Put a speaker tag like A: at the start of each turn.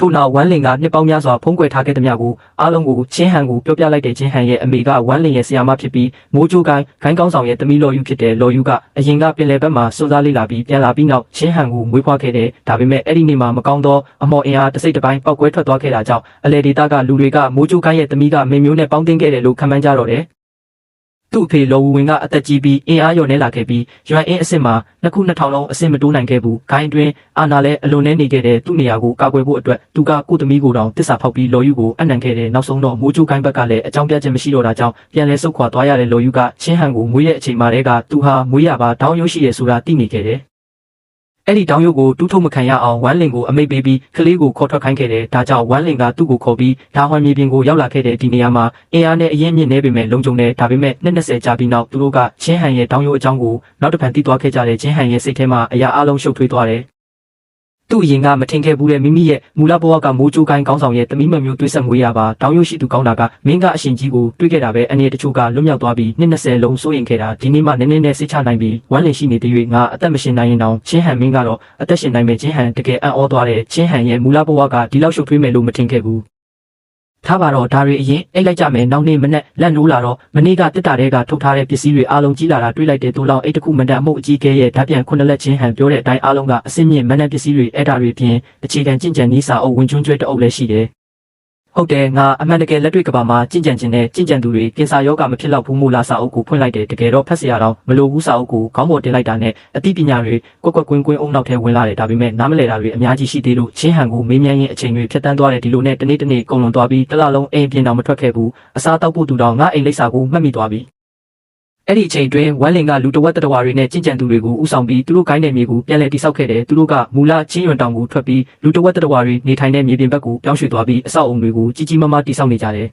A: ထို့နောက်ဝမ်းလင်ကနှစ်ပေါင်းများစွာဖုံးကွယ်ထားခဲ့သည်များကိုအားလုံးကိုချင်းဟန်ကိုပြောပြလိုက်တဲ့ချင်းဟန်ရဲ့အမေကဝမ်းလင်ရဲ့ဆရာမဖြစ်ပြီးမိုးကြိုးကိုင်းကောင်းဆောင်ရဲ့သမီးလော်ယူဖြစ်တဲ့လော်ယူကအရင်ကပင်လယ်ဘက်မှာစွန့်စားလေ့လာပြီးပြန်လာပြီးနောက်ချင်းဟန်ကိုမွေးဖွားခဲ့တဲ့ဒါပေမဲ့အဲ့ဒီနေ့မှာမကောင်းသောအမော်အင်အားတစ်စိတ်တစ်ပိုင်းပောက်ကွဲထွက်သွားခဲ့တာကြောင့်အလေဒေတာကလူတွေကမိုးကြိုးကိုင်းရဲ့သမီးကမေမျိုးနဲ့ပေါင်းတင်ခဲ့တယ်လို့ခန့်မှန်းကြတော့တယ်သူ့အဖေလော်ဝူဝင်ကအသက်ကြီးပြီးအင်အားလျော့နေလာခဲ့ပြီးရွမ်အင်းအစ်စ်မှာနှစ်ခု2000လုံးအစ်စ်မတိုးနိုင်ခဲ့ဘူး။ဂိုင်းအတွင်းအာနာလည်းအလွန်နဲ့နေခဲ့တဲ့သူ့နေရာကိုကာကွယ်ဖို့အတွက်သူကကိုသမီးကိုတောင်တစ္ဆာဖောက်ပြီးလော်ယူကိုအနှံခဲ့တယ်။နောက်ဆုံးတော့မိုးကြိုးဂိုင်းဘက်ကလည်းအကြောင်းပြချက်မရှိတော့တာကြောင့်ပြန်လဲဆုတ်ခွာသွားရတဲ့လော်ယူကချင်းဟန်ကိုမွေးရဲ့အချိန်မှတည်းကသူဟာမွေးရပါတောင်းရုပ်ရှိရဆိုတာသိနေခဲ့တယ်။အဲ့ဒီတောင်ရုပ်ကိုတူးထုတ်မခံရအောင်ဝမ်းလင်ကိုအမိတ်ပေးပြီးကလေးကိုခေါ်ထွက်ခိုင်းခဲ့တယ်။ဒါကြောင့်ဝမ်းလင်ကသူ့ကိုခေါ်ပြီးဒါဟွမ်မြေပြင်ကိုရောက်လာခဲ့တဲ့ဒီနေရာမှာအင်အားနဲ့အရင်မြင့်နေပေမဲ့လုံခြုံတယ်ဒါပေမဲ့20ကြာပြီးနောက်သူတို့ကချင်းဟန်ရဲ့တောင်ရုပ်အကြောင်းကိုနောက်တစ်ဖန်သိသွားခဲ့ကြတဲ့ချင်းဟန်ရဲ့စိတ်ထဲမှာအရာအလုံးရှုပ်ထွေးသွားတယ်သူ့အရင်ကမထင်ခဲ့ဘူးတဲ့မိမိရဲ့မူလဘဝကမိုးကြိုးကိုင်းကောင်းဆောင်ရဲ့သမီးမမျိုးတွေးဆက်မွေးရပါတောင်ရုပ်ရှိသူကောင်းတာကမင်းကအရှင်ကြီးကိုတွေးခဲ့တာပဲအနေတချို့ကလွတ်မြောက်သွားပြီး20လုံးစိုးရင်ခဲ့တာဒီနေ့မှနည်းနည်းနဲ့စိတ်ချနိုင်ပြီးဝမ်းလင်ရှိနေတဲ့၍ငါအသက်မရှင်နိုင်ရင်တောင်ချင်းဟန်မင်းကတော့အသက်ရှင်နိုင်မယ်ချင်းဟန်တကယ်အံ့ဩသွားတဲ့ချင်းဟန်ရဲ့မူလဘဝကဒီလောက်ရှုပ်ထွေးမယ်လို့မထင်ခဲ့ဘူးထားပါတော့ဒါတွေအရင်အိတ်လိုက်ကြမယ်နောက်နေ့မနေ့လက်နိုးလာတော့မနေ့ကတစ်တာတဲကထုတ်ထားတဲ့ပစ္စည်းတွေအားလုံးကြီးလာတာတွေးလိုက်တဲ့တိုးလောင်အိတ်တစ်ခုမတန်အမှုအကြီးကဲရဲ့ဓာတ်ပြန်ခုနှစ်လက်ချင်းဟန်ပြောတဲ့အတိုင်းအားလုံးကအစင်းမြင့်မနက်ပစ္စည်းတွေအဲ့ဒါတွေပြင်အခြေခံကြင်ကြံနီးစာအုပ်ဝင်ကျွန်းကျွဲတအုပ်လည်းရှိတယ်ဟုတ်တယ်ငါအမှန်တကယ်လက်တွေ့ကဘာမှာကြင်ကြံခြင်းနဲ့ကြင်ကြံသူတွေကင်ဆာယောဂမဖြစ်တော့ဘူးမို့လားစာအုပ်ကိုဖွင့်လိုက်တယ်တကယ်တော့ဖတ်စရာတော့မလိုဘူးစာအုပ်ကိုခေါင်းပေါ်တင်လိုက်တာနဲ့အသိပညာတွေကွက်ကွင်းအုံနောက်ထဲဝင်လာတယ်ဒါပေမဲ့နားမလည်တာတွေအများကြီးရှိသေးလို့ချင်းဟန်ကိုမေးမြန်းရင်းအချိန်တွေဖြတ်တန်းသွားတယ်ဒီလိုနဲ့တနေ့ကုန်လွန်သွားပြီးတစ်လလုံးအိမ်ပြင်တောင်မထွက်ခဲ့ဘူးအစားတောက်ဖို့တူတောင်ငါအိမ်လိပ်စာကိုမှတ်မိသွားပြီအဲ့ဒီအချိန်တွင်ဝမ်လင်ကလူတဝက်တဝါတွေနဲ့ကြင်ကြံသူတွေကိုဥဆောင်ပြီးသူတို့ကိုင်းတဲ့မြေကိုပြန်လည်တိစောက်ခဲ့တယ်သူတို့ကမူလချင်းရွံတောင်ကိုထွက်ပြီးလူတဝက်တဝါတွေနေထိုင်တဲ့မြေပြင်ဘက်ကိုပြောင်းရွှေ့သွားပြီးအဆောက်အုံတွေကိုကြီးကြီးမားမားတိစောက်နေကြတယ်